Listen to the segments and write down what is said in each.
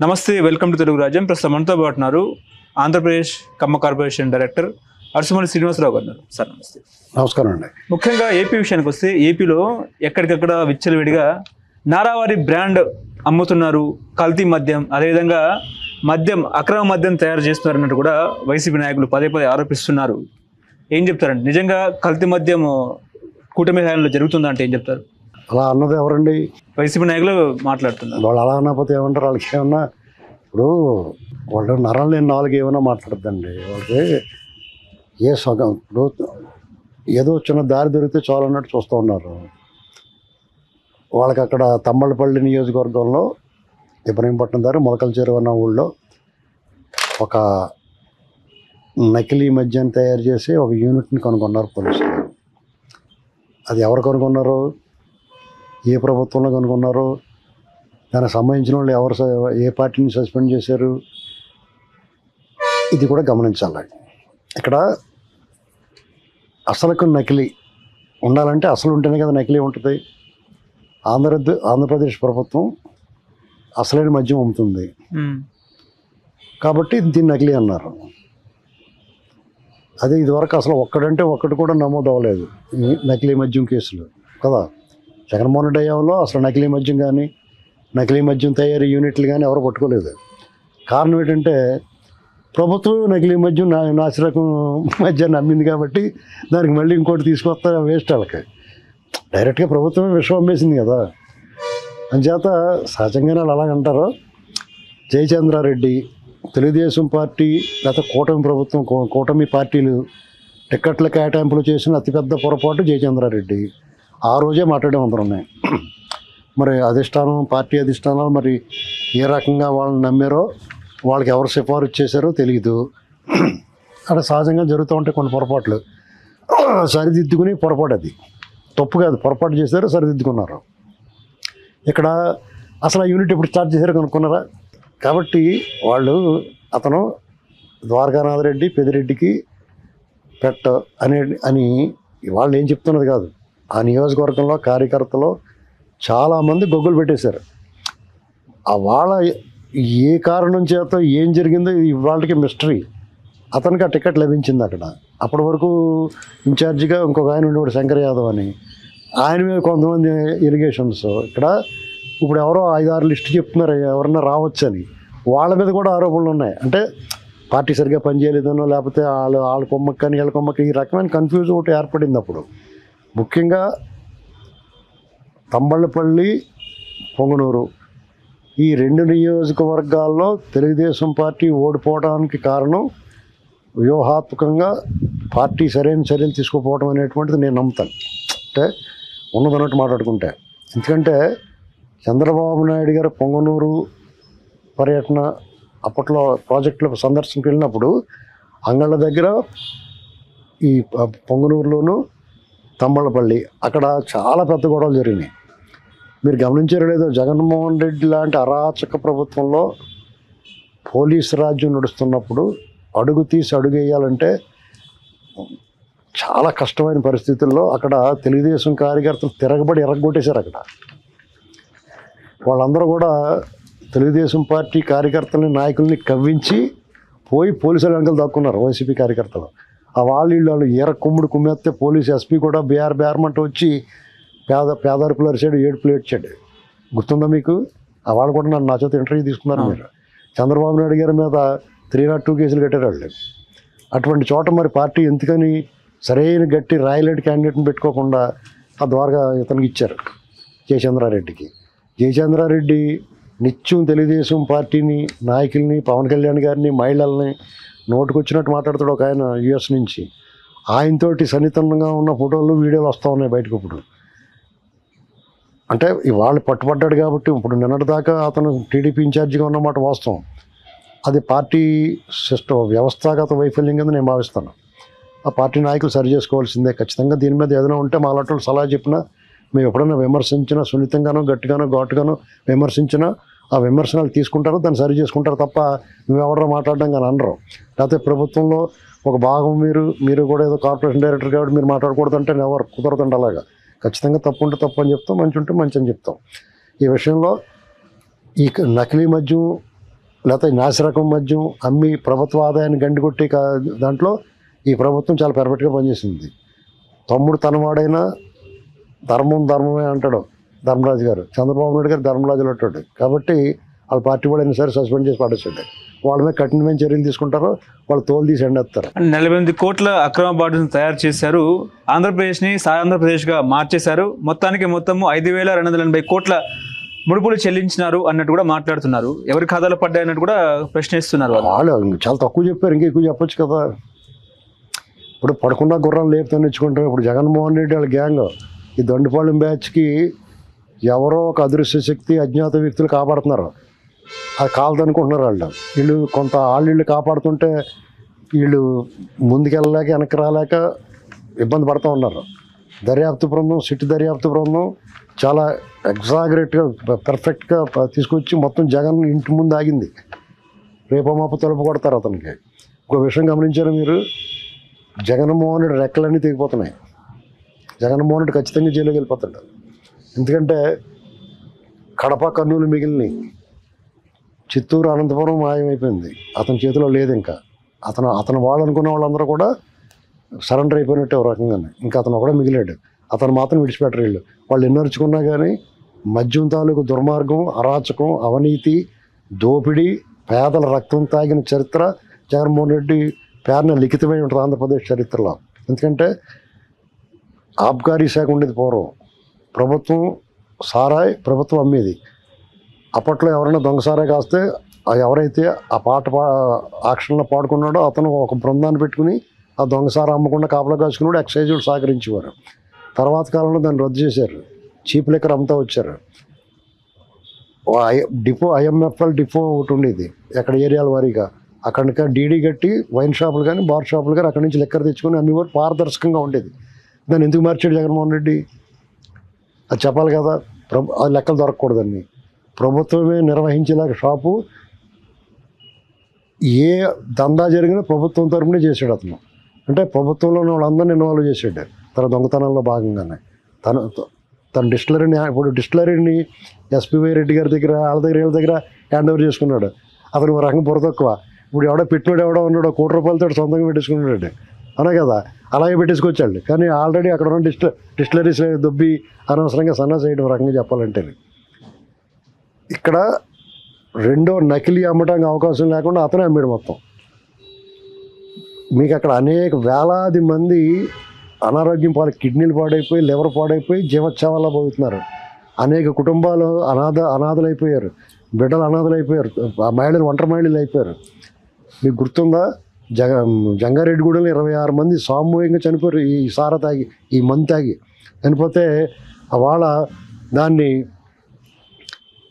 నమస్తే, welcome to Telugu రాజ్యం. ప్రస్తుతం మనతో పాటున్నారు ఆంధ్రప్రదేశ్ కమ్మ కార్పొరేషన్ డైరెక్టర్ అరసుమల్లి శ్రీనివాసరావు గారు. సార్ నమస్తే. నమస్కారం అండి. ముఖ్యంగా ఏపీ విషయానికి వస్తే, ఏపీలో ఎక్కడికక్కడ విచ్చలవిడిగా నారావారి బ్రాండ్ అమ్ముతున్నారు, కల్తీ మద్యం, అదేవిధంగా అక్రమ మద్యం తయారు చేస్తున్నారు అన్నట్టు కూడా వైసీపీ నాయకులు పదే పదే ఆరోపిస్తున్నారు. ఏం చెప్తారండి? నిజంగా కల్తీ మద్యం కూటమి హయాంలో జరుగుతుందా అంటే ఏం చెప్తారు? అలా అన్నది ఎవరండి? వైసీపీ నాయకులు మాట్లాడుతున్నారు. వాళ్ళు అలా అన్నపోతే ఏమంటారు? వాళ్ళకి ఏమన్నా ఇప్పుడు వాళ్ళు నరం లేని నాలుగు ఏమైనా మాట్లాడద్దండి. వాళ్ళకి ఏ సగం ఇప్పుడు ఏదో చిన్న దారి దొరికితే చాలు అన్నట్టు చూస్తూ ఉన్నారు. వాళ్ళకి అక్కడ తమ్మలపల్లి నియోజకవర్గంలో ఇబ్రహీంపట్నం దారి మొలకల చెరువు అన్న ఊళ్ళో ఒక నకిలీ మద్యాన్ని తయారు చేసి ఒక యూనిట్ని కనుగొన్నారు పోలీసులు. అది ఎవరు కనుగొన్నారు? ఏ ప్రభుత్వంలో కనుగొన్నారు? దానికి సంబంధించిన వాళ్ళు ఎవరు, ఏ పార్టీని సస్పెండ్ చేశారు? ఇది కూడా గమనించాలి. ఇక్కడ అసలుకు నకిలీ ఉండాలంటే అసలు ఉంటేనే కదా నకిలీ ఉంటుంది. ఆంధ్రప్రదేశ్ ప్రభుత్వం అసలైన మద్యం అమ్ముతుంది కాబట్టి దీన్ని నకిలీ అన్నారు. అదే ఇదివరకు అసలు ఒక్కటి కూడా నమోదు అవ్వలేదు ఈ నకిలీ మద్యం కేసులు కదా. జగన్మోహన్ రెడ్డి హయాంలో అసలు నకిలీ మద్యం కానీ నకిలీ మద్యం తయారీ యూనిట్లు కానీ ఎవరు పట్టుకోలేదు. కారణం ఏంటంటే ప్రభుత్వం నకిలీ మద్యం నాసిరకం మద్యాన్ని అమ్మింది కాబట్టి దానికి మళ్ళీ ఇంకోటి తీసుకొస్తా వేస్ట్. వాళ్ళకి డైరెక్ట్గా ప్రభుత్వమే విషం అమ్మేసింది కదా. అంచేత సహజంగానే వాళ్ళు అలాగంటారు. జయచంద్రారెడ్డి తెలుగుదేశం పార్టీ గత కూటమి పార్టీలు టిక్కెట్ల కేటాయింపులు చేసిన అతిపెద్ద పొరపాటు జయచంద్రారెడ్డి. ఆ రోజే మాట్లాడే అందరూ ఉన్నాయి. మరి పార్టీ అధిష్టానాలు మరి ఏ రకంగా వాళ్ళని నమ్మారో, వాళ్ళకి ఎవరు సిఫారసు చేశారో తెలియదు. అక్కడ సహజంగా జరుగుతూ ఉంటాయి కొన్ని పొరపాట్లు. సరిదిద్దుకుని పొరపాటు, అది తప్పు కాదు, పొరపాటు చేశారు, సరిదిద్దుకున్నారు. ఇక్కడ అసలు ఆ యూనిట్ ఎప్పుడు స్టార్ట్ చేశారో కనుక్కున్నారా? కాబట్టి అతను ద్వారకానాథ్ రెడ్డి పెదిరెడ్డికి అని వాళ్ళు ఏం చెప్తున్నది కాదు. ఆ నియోజకవర్గంలో కార్యకర్తలు చాలామంది గొగ్గులు పెట్టేశారు. వాళ్ళ ఏ కారణం చేత ఏం జరిగిందో వాళ్ళకి మిస్టరీ. అతనికి ఆ టికెట్ లభించింది అక్కడ. అప్పటి వరకు ఇన్ఛార్జిగా ఇంకొక ఆయన ఉండేవాడు, శంకర్ యాదవ్ అని. ఆయన మీద కొంతమంది ఎలిగేషన్స్. ఇప్పుడు ఎవరో 5-6 లిస్టు చెప్తున్నారు ఎవరన్నా రావచ్చని. వాళ్ళ మీద కూడా ఆరోపణలు ఉన్నాయి. అంటే పార్టీ సరిగ్గా పనిచేయలేదనో, లేకపోతే వాళ్ళ కొమ్మకి కానీ వీళ్ళ కొమ్మకి ఈ రకమైన కన్ఫ్యూజన్ ఒకటి ఏర్పడింది. అప్పుడు ముఖ్యంగా తంబళ్ళపల్లి, పొంగనూరు ఈ 2 నియోజకవర్గాల్లో తెలుగుదేశం పార్టీ ఓడిపోవడానికి కారణం వ్యూహాత్మకంగా పార్టీ సరైన చర్యలు తీసుకోపోవడం అనేటువంటిది నేను నమ్ముతాను. అంటే ఉన్నదన్నట్టు మాట్లాడుకుంటే. ఎందుకంటే చంద్రబాబు నాయుడు గారు పొంగనూరు పర్యటన అప్పట్లో ప్రాజెక్టులో సందర్శనకు వెళ్ళినప్పుడు అంగళ్ళ దగ్గర ఈ పొంగనూరులోను తమ్మళ్ళపల్లి అక్కడ చాలా పెద్ద గొడవలు జరిగినాయి. మీరు గమనించారో లేదో, జగన్మోహన్ రెడ్డి లాంటి అరాచక ప్రభుత్వంలో పోలీసు రాజ్యం నడుస్తున్నప్పుడు అడుగు తీసి అడుగు వేయాలంటే చాలా కష్టమైన పరిస్థితుల్లో అక్కడ తెలుగుదేశం కార్యకర్తలు తిరగబడి ఎరగొట్టేశారు. అక్కడ వాళ్ళందరూ కూడా తెలుగుదేశం పార్టీ కార్యకర్తలని, నాయకుల్ని కవ్వించి పోయి పోలీసుల వెనకాల దాక్కున్నారు వైసీపీ కార్యకర్తలు. ఆ వాళ్ళు కుమ్మేస్తే పోలీసు ఎస్పీ కూడా బేరమంటూ వచ్చి పేదరిపులు అరిచాడు, ఏడుపులు ఏడ్చాడు. గుర్తుందా మీకు? ఆ వాళ్ళు కూడా నా చేత ఇంటర్వ్యూ తీసుకున్నారు. మీరు చంద్రబాబు నాయుడు గారి మీద 302 కేసులు కట్టారు వాళ్ళు. అటువంటి చోట మరి పార్టీ ఎందుకని సరైన గట్టి రాయలేటి క్యాండిడేట్ని పెట్టుకోకుండా ఆ ద్వారగా ఇతనికి ఇచ్చారు, జయచంద్రారెడ్డికి. జయచంద్రారెడ్డి నిత్యం తెలుగుదేశం పార్టీని, నాయకుల్ని, పవన్ కళ్యాణ్ గారిని, మహిళల్ని నోటుకొచ్చినట్టు మాట్లాడుతాడు. ఒక ఆయన యుఎస్ నుంచి ఆయనతోటి సన్నిహితంగా ఉన్న ఫోటోలు, వీడియోలు వస్తూ ఉన్నాయి బయటకు. ఇప్పుడు అంటే వాళ్ళు పట్టుబడ్డాడు కాబట్టి ఇప్పుడు నిన్నటిదాకా అతను టీడీపీ ఇన్ఛార్జిగా ఉన్నమాట వాస్తవం. అది పార్టీ వ్యవస్థాగత వైఫల్యం కింద నేను భావిస్తాను. ఆ పార్టీ నాయకులు సరి చేసుకోవాల్సిందే ఖచ్చితంగా. దీని మీద ఏదైనా ఉంటే మా లాంటి సలహా చెప్పినా, మేము ఎప్పుడైనా విమర్శించినా, సున్నితంగానో గట్టిగానో ఘాటుగానో విమర్శించినా ఆ విమర్శనాలు తీసుకుంటారు, దాన్ని సరి చేసుకుంటారు తప్ప మేము ఎవరో మాట్లాడడం కానీ అనరు. లేకపోతే ప్రభుత్వంలో ఒక భాగం మీరు కూడా ఏదో కార్పొరేషన్ డైరెక్టర్ కాబట్టి మీరు మాట్లాడకూడదంటే ఎవరు కుదరదండి. అలాగా ఖచ్చితంగా తప్పు ఉంటే తప్పు అని చెప్తాం, మంచి ఉంటే మంచి అని చెప్తాం. ఈ విషయంలో ఈ నకిలీ మద్యం లేకపోతే నాసిరకం మద్యం అమ్మి ప్రభుత్వ ఆదాయాన్ని గండికొట్టి దాంట్లో ఈ ప్రభుత్వం చాలా పర్ఫెక్ట్గా పనిచేసింది. తమ్ముడు తనవాడైనా ధర్మమే అంటాడు ధర్మరాజు గారు. చంద్రబాబు నాయుడు గారు ధర్మరాజులు అంటాడు. కాబట్టి వాళ్ళ పార్టీ కూడా ఎన్నిసారి సస్పెండ్ చేసి పడేసాడు. వాళ్ళ మీద కఠినమైన చర్యలు తీసుకుంటారో వాళ్ళు తోలు తీసి ఎండేస్తారు. 48 కోట్ల అక్రమ బాండ్లను తయారు చేశారు. ఆంధ్రప్రదేశ్ని ఆంధ్రప్రదేశ్గా మార్చేశారు. మొత్తము 5,280 కోట్ల ముడుపులు చెల్లించినారు అన్నట్టు కూడా మాట్లాడుతున్నారు. ఎవరి ఖాతాలో పడ్డాయన్నట్టు కూడా ప్రశ్నిస్తున్నారు. వాళ్ళు చాలా తక్కువ చెప్పారు, ఇంకా ఎక్కువ చెప్పొచ్చు కదా. ఇప్పుడు పడుకున్న గుర్రాలు లేపుతాను ఇచ్చుకుంటాం. ఇప్పుడు జగన్మోహన్ రెడ్డి వాళ్ళ గ్యాంగ్ ఈ దొండిపాళెం బ్యాచ్కి ఎవరో ఒక అదృశ్య శక్తి అజ్ఞాత వ్యక్తులు కాపాడుతున్నారు. అది కావద్దనుకుంటున్నారు వీళ్ళు కొంత వీళ్ళు కాపాడుతుంటే వీళ్ళు ముందుకెళ్ళలేక వెనక్కి రాలేక ఇబ్బంది పడుతూ ఉన్నారు. దర్యాప్తు బృందం, సిట్ దర్యాప్తు బృందం చాలా ఎగ్జాగరేట్గా పర్ఫెక్ట్గా తీసుకొచ్చి మొత్తం జగన్ ఇంటి ముందు ఆగింది. రేపో మాపో తలుపు కొడతారు అతనికి. ఒక విషయం గమనించారు మీరు, జగన్మోహన్ రెడ్డి రెక్కలన్నీ తెగిపోతున్నాయి. జగన్మోహన్ రెడ్డి ఖచ్చితంగా జైలుకి వెళ్ళిపోతాడు. ఎందుకంటే కడప, కర్నూలు మిగిలినవి, చిత్తూరు, అనంతపురం మాయమైపోయింది. అతని చేతిలో లేదు. ఇంకా అతను వాళ్ళు అనుకున్న వాళ్ళందరూ కూడా సరెండర్ అయిపోయినట్టే ఒక రకంగానే. ఇంకా అతను ఒకడే మిగిలాడు. అతను మాత్రం విడిచిపెట్టరు వీళ్ళు. వాళ్ళు ఎన్నర్చుకున్నా కానీ మద్యం తాలూకు దుర్మార్గం, అరాచకం, అవినీతి, దోపిడీ, పేదల రక్తం తాగిన చరిత్ర జగన్మోహన్ రెడ్డి పేరున లిఖితమై ఉంటుంది ఆంధ్రప్రదేశ్ చరిత్రలో. ఎందుకంటే ఆబ్కారీ శాఖ ఉండేది పూర్వం. ప్రభుత్వం సారాయి ప్రభుత్వం అమ్మేది. అప్పట్లో ఎవరైనా దొంగ సారాయి కాస్తే ఎవరైతే ఆ ఆక్షన్లో పాడుకున్నాడో అతను ఒక బృందాన్ని పెట్టుకుని ఆ దొంగ సారా అమ్మకుండా కాపలా కాసుకున్నాడు. ఎక్సైజ్ కూడా సహకరించేవారు. తర్వాత కాలంలో దాన్ని రద్దు చేశారు. చీప్ లిక్కర్ అమ్ముతా వచ్చారు. డిపో, IMFL డిపో ఒకటి ఉండేది ఎక్కడ ఏరియాల వారీగా. అక్కడికి డీడీ కట్టి వైన్ షాపులు కానీ బార్ షాపులు కానీ అక్కడి నుంచి లెక్కర్ తెచ్చుకొని అమ్మేవారు. పారదర్శకంగా ఉండేది. దాన్ని ఎందుకు మార్చాడు జగన్మోహన్ రెడ్డి? అది చెప్పాలి కదా. అది లెక్కలు దొరకకూడదని ప్రభుత్వమే నిర్వహించేలాగా షాపు ఏ దందా జరిగినా ప్రభుత్వం తరపునే చేశాడు అతను. అంటే ప్రభుత్వంలో ఉన్న వాళ్ళందరినీ ఇన్వాల్వ్ చేసాడు తన దొంగతనంలో భాగంగానే. తన డిస్టిలరీని, ఇప్పుడు డిస్టిలరీని SPY రెడ్డి గారి దగ్గర వీళ్ళ దగ్గర హ్యాండ్ ఓవర్ చేసుకున్నాడు. అతను ఒక రకంగా బుర్ర తక్కువ. ఇప్పుడు ఎవడో ఉన్నాడు, ₹1 కోటి సొంతంగా పెట్టేసుకున్నాడు. అనే కదా, అలాగే పెట్టేసుకొచ్చాడు. కానీ ఆల్రెడీ అక్కడ ఉన్న డిస్టిలరీస్ దొబ్బి అనవసరంగా సన్నా చేయడం రకంగా చెప్పాలంటే. ఇక్కడ రెండో నకిలీ అమ్మడానికి అవకాశం లేకుండా అతనే అమ్మాడు మొత్తం. మీకు అక్కడ అనేక వేలాది మంది అనారోగ్యం కిడ్నీలు పాడైపోయి, లివర్ పాడైపోయి జీవోత్సవాల్లో పోతున్నారు. అనేక కుటుంబాలు అనాథలైపోయారు. బిడ్డలు అనాథలైపోయారు. మహిళలు ఒంటరి మహిళలు అయిపోయారు. మీకు గుర్తుందా? జంగారెడ్డిగూడెంలో 26 మంది సామూహికంగా చనిపోయారు ఈ సారా తాగి, ఈ మందు తాగి చనిపోతే వాళ్ళ దాన్ని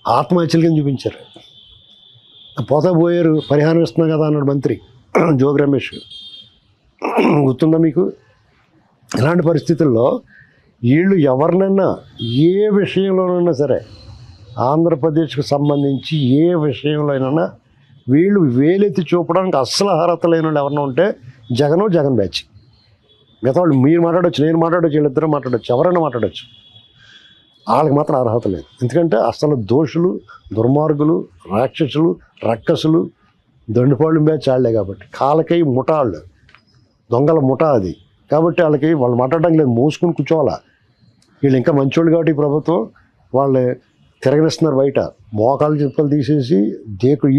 ఆత్మహత్యల కింద చూపించారు. పోయారు, పరిహారం ఇస్తున్నాం కదా అన్నాడు మంత్రి జోగి రమేష్. గుర్తుందా మీకు? ఇలాంటి పరిస్థితుల్లో వీళ్ళు ఎవరినైనా ఏ విషయంలోనైనా సరే, ఆంధ్రప్రదేశ్కు సంబంధించి ఏ విషయంలో అయినా వీళ్ళు వేలెత్తి చూపడానికి అస్సలు అర్హత లేని వాళ్ళు ఎవరైనా ఉంటే జగన్ బ్యాచ్. మిగతా వాళ్ళు మీరు మాట్లాడవచ్చు, నేను మాట్లాడవచ్చు, వీళ్ళిద్దరూ మాట్లాడవచ్చు, ఎవరైనా మాట్లాడవచ్చు. వాళ్ళకి మాత్రం అర్హత లేదు. ఎందుకంటే అసలు దోషులు, దుర్మార్గులు, రాక్షసులు, రక్కసులు దొండిపాళ్ళు బ్యాచ్ వాళ్ళే. కాబట్టి కాళ్ళకై ముఠాళ్ళు, దొంగల ముఠా అది. కాబట్టి వాళ్ళు మాట్లాడడానికి లేదు, మూసుకుని కూర్చోవాలా. వీళ్ళు ఇంకా మంచోళ్ళు కాబట్టి ఈ ప్రభుత్వం వాళ్ళు తిరగనిస్తున్నారు బయట. మోకాలు చెప్పులు తీసేసి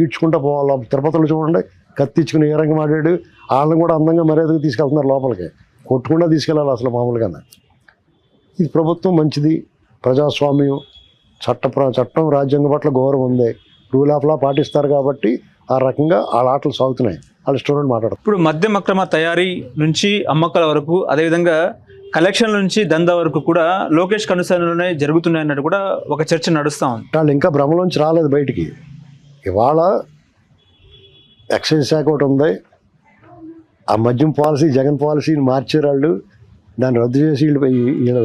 ఈడ్చుకుంటూ పోవాలి. తిరుపతిలో చూడండి, కత్తిచ్చుకుని ఏ రంగం మాట్లాడు. వాళ్ళని కూడా అందంగా మర్యాదగా తీసుకెళ్తున్నారు లోపలికి. కొట్టుకుండా తీసుకెళ్ళాలి అసలు మామూలుగానే. ఇది ప్రభుత్వం మంచిది, ప్రజాస్వామ్యం, చట్టం రాజ్యాంగం పట్ల గౌరవం ఉంది, రూల్ ఆఫ్ లా పాటిస్తారు. కాబట్టి ఆ రకంగా వాళ్ళ ఆటలు సాగుతున్నాయి. వాళ్ళ స్టూడెంట్ మాట్లాడతారు. ఇప్పుడు మద్యం అక్రమ తయారీ నుంచి అమ్మకాల వరకు, అదేవిధంగా కలెక్షన్ నుంచి దందా వరకు కూడా లోకేష్ కనుసరణలోనే జరుగుతున్నాయి అన్నట్టు కూడా ఒక చర్చ నడుస్తూ ఉంది. వాళ్ళు ఇంకా భ్రమలోంచి రాలేదు బయటికి. ఇవాళ ఎక్సైజ్ శాఖ ఒకటి ఉంది. ఆ మద్యం పాలసీ, జగన్ పాలసీని మార్చారు వాళ్ళు. దాన్ని రద్దు చేసి వీళ్ళు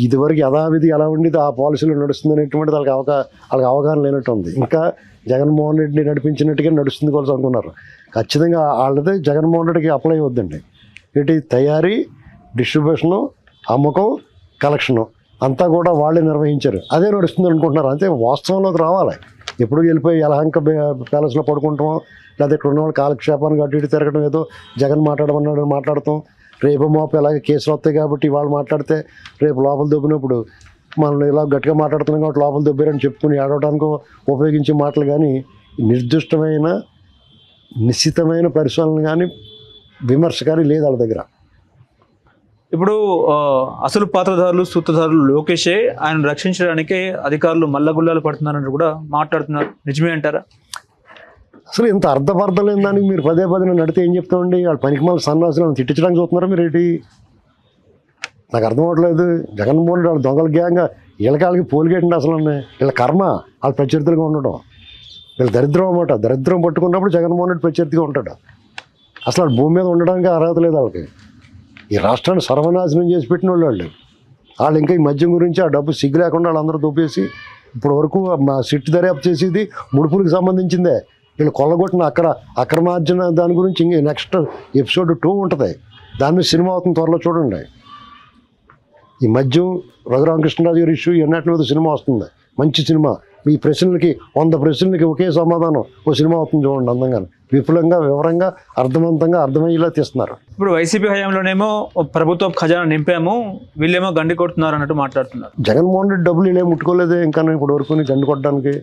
ఇదివరకు యథావిధి ఎలా ఉండేది ఆ పాలసీలో నడుస్తుంది అనేటువంటిది వాళ్ళకి అవగాహన లేనట్టు ఉంది. ఇంకా జగన్మోహన్ రెడ్డిని నడిపించినట్టుగా నడుస్తుంది కూడా అనుకున్నారు. ఖచ్చితంగా వాళ్ళదే జగన్మోహన్ రెడ్డికి అప్లై అవుద్దండి. ఏంటి తయారీ, డిస్ట్రిబ్యూషను, అమ్మకం, కలెక్షను అంతా కూడా వాళ్ళే నిర్వహించారు. అదే నడుస్తుంది అనుకుంటున్నారు. అంతే వాస్తవంలోకి రావాలి. ఎప్పుడు వెళ్ళిపోయి యలహంక ప్యాలెస్లో పడుకుంటాం, లేదా ఇక్కడ ఉన్న వాళ్ళు కాలక్షేపానికి అటు ఇటు తిరగడం, ఏదో జగన్ మాట్లాడమన్నాడు మాట్లాడతాం. రేపు మాపు ఇలాగే కేసులు వస్తాయి కాబట్టి వాళ్ళు మాట్లాడితే రేపు లోపల దొబ్బినప్పుడు మనం ఇలా గట్టిగా మాట్లాడుతున్నాం కాబట్టి లోపల దొబ్బారని చెప్పుకుని ఏడవడానికి ఉపయోగించే మాటలు కానీ నిర్దిష్టమైన నిశ్చితమైన పరిశీలన కానీ విమర్శ కానీ లేదు వాళ్ళ దగ్గర. ఇప్పుడు అసలు పాత్రధారులు సూత్రధారులు లోకేషే ఆయన రక్షించడానికే అధికారులు మల్లగుల్లాలు పడుతున్నారని కూడా మాట్లాడుతున్నారు. నిజమే అంటారా? అసలు ఇంత అర్థపర్థం లేని దానికి మీరు పదే పదే నడితే ఏం చెప్తామండి? వాళ్ళు పనికి మళ్ళీ సన్నాసులను తిట్టించడానికి చూస్తున్నారా మీరు ఏంటి? నాకు అర్థం అవ్వట్లేదు. జగన్మోహన్ రెడ్డి వాళ్ళ దొంగల గ్యాంగ్గా వీళ్ళకి పోలిగేటండి అసలు. వీళ్ళ కర్మ వాళ్ళు ప్రత్యర్థులుగా ఉండడం, వీళ్ళ దరిద్రం అన్నమాట. దరిద్రం పట్టుకున్నప్పుడు జగన్మోహన్ రెడ్డి ప్రత్యర్థిగా ఉంటాడు. అసలు వాళ్ళ భూమి మీద ఉండడానికి అర్హత లేదు వాళ్ళకి. ఈ రాష్ట్రాన్ని సర్వనాశనం చేసి పెట్టిన వాళ్ళు వాళ్ళు ఇంకా ఈ మద్యం గురించి ఆ డబ్బు సిగ్గు లేకుండా వాళ్ళందరూ దూపేసి ఇప్పుడు వరకు మా సిట్ దర్యాప్తు చేసేది ముడుపులకు సంబంధించిందే. వీళ్ళు కొల్లగొట్టిన అక్రమార్జన దాని గురించి ఇంక నెక్స్ట్ ఎపిసోడ్ 2 ఉంటుంది. దాని మీద సినిమా అవుతుంది, త్వరలో చూడండి. ఈ మద్యం రఘురామకృష్ణరాజు గారి ఇష్యూ ఎన్నటి మీద సినిమా వస్తుంది, మంచి సినిమా. మీ ప్రశ్నలకి 100 ప్రశ్నలకి ఒకే సమాధానం ఓ సినిమా అవుతుంది చూడండి. అందంగా విపులంగా వివరంగా అర్థవంతంగా అర్థమయ్యేలా తీస్తున్నారు. ఇప్పుడు వైసీపీ హయాంలోనేమో ప్రభుత్వ ఖజానా నింపాము, వీళ్ళేమో గండి కొడుతున్నారు అన్నట్టు మాట్లాడుతున్నారు. జగన్మోహన్ రెడ్డి డబ్బులు వీళ్ళే ముట్టుకోలేదే ఇంకా ఇప్పుడు వరకు గండి కొట్టడానికి.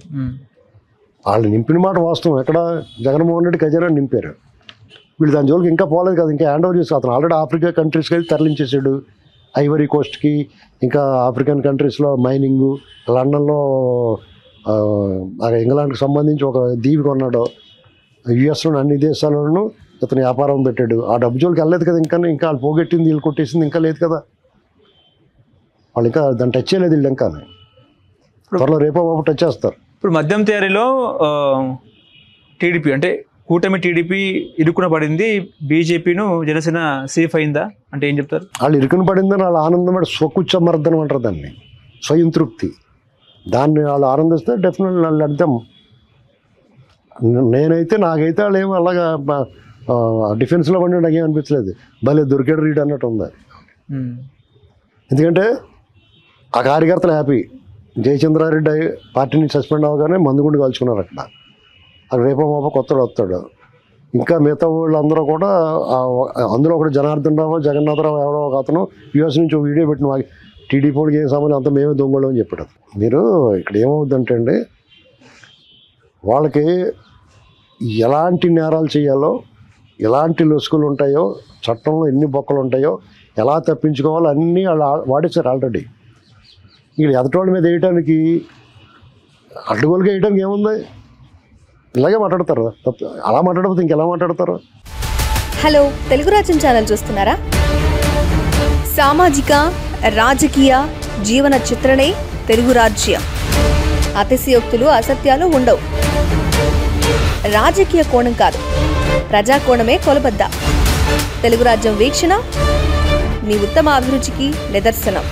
వాళ్ళు నింపిన మాట వాస్తవం. ఎక్కడ జగన్మోహన్ రెడ్డి ఖజానా నింపారు, వీళ్ళు దాని జోలికి ఇంకా పోలేదు కదా, ఇంకా హ్యాండ్ ఓవర్ చేసి అతను ఆల్రెడీ ఆఫ్రికా కంట్రీస్కి వెళ్ళి తరలించేసాడు. ఐవరీ కోస్ట్కి, ఇంకా ఆఫ్రికన్ కంట్రీస్లో మైనింగు, లండన్లో ఇంగ్లాండ్కి సంబంధించి ఒక దీవి కొన్నాడు, యుఎస్లో అన్ని దేశాల్లోనూ అతను వ్యాపారం పెట్టాడు. ఆ డబ్బు జోలికి వెళ్ళలేదు కదా ఇంకా వాళ్ళు పోగొట్టింది వీళ్ళు కొట్టేసింది ఇంకా లేదు కదా. వాళ్ళు ఇంకా దాన్ని టచ్ చేయలేదు వీళ్ళు ఇంకా. త్వరలో రేపో బాబు టచ్ చేస్తారు. ఇప్పుడు మద్యం తయారీలో టీడీపీ అంటే కూటమి టీడీపీ ఇరుకున పడింది, బీజేపీను జనసేన సేఫ్ అయిందా అంటే ఏం చెప్తారు? వాళ్ళు ఇరుకున పడిందని వాళ్ళు ఆనందపడి స్వకుచ్చమర్దనం అంటారు దాన్ని, స్వయం తృప్తి. దాన్ని వాళ్ళు ఆనందిస్తే డెఫినెట్ వాళ్ళు అర్థం. నాకైతే వాళ్ళు ఏమో అలాగా డిఫెన్స్లో పడి నాకేం అనిపించలేదు. భలే దొరికాడు రీడ్ అన్నట్టు ఉంది. ఎందుకంటే ఆ కార్యకర్తలు హ్యాపీ. జయచంద్రారెడ్డి పార్టీని సస్పెండ్ అవ్వగానే మందుగుండు కాల్చుకున్నారు అక్కడ. రేపో మాపో కొత్తడు వస్తాడు. ఇంకా మిగతా వాళ్ళందరూ కూడా అందులో ఒకటి జనార్దన్ రావు, జగన్నాథరావు ఎవరో ఒక అతను యూఎస్ నుంచి ఒక వీడియో పెట్టిన టీడీపీ వాళ్ళకి ఏం సంబంధం, అంతా మేమే దొంగలు అని చెప్పాడు. మీరు ఇక్కడ ఏమవుద్దంటే అండి, వాళ్ళకి ఎలాంటి నేరాలు చేయాలో, ఎలాంటి లొసుకులు ఉంటాయో, చట్టంలో ఎన్ని బొక్కలు ఉంటాయో, ఎలా తప్పించుకోవాలో అన్నీ వాళ్ళు వాడేశారు ఆల్రెడీ. ఇక్కడ ఎదటోళ్ళ మీద వేయటానికి, అడ్డుగోలుగా వేయడానికి ఏముంది? ఇలాగే మాట్లాడతారు. అలా మాట్లాడకపోతే ఇంకెలా మాట్లాడతారు? హలో, తెలుగు రాజ్యం ఛానల్ చూస్తున్నారా? సామాజిక రాజకీయ జీవన చిత్రణే తెలుగు రాజ్యం. అతిశయోక్తులు అసత్యాలు ఉండవు. రాజకీయ కోణం కాదు, ప్రజా కోణమే కొలబద్ద. తెలుగు రాజ్యం వీక్షణ మీ ఉత్తమ అభిరుచికి నిదర్శనం.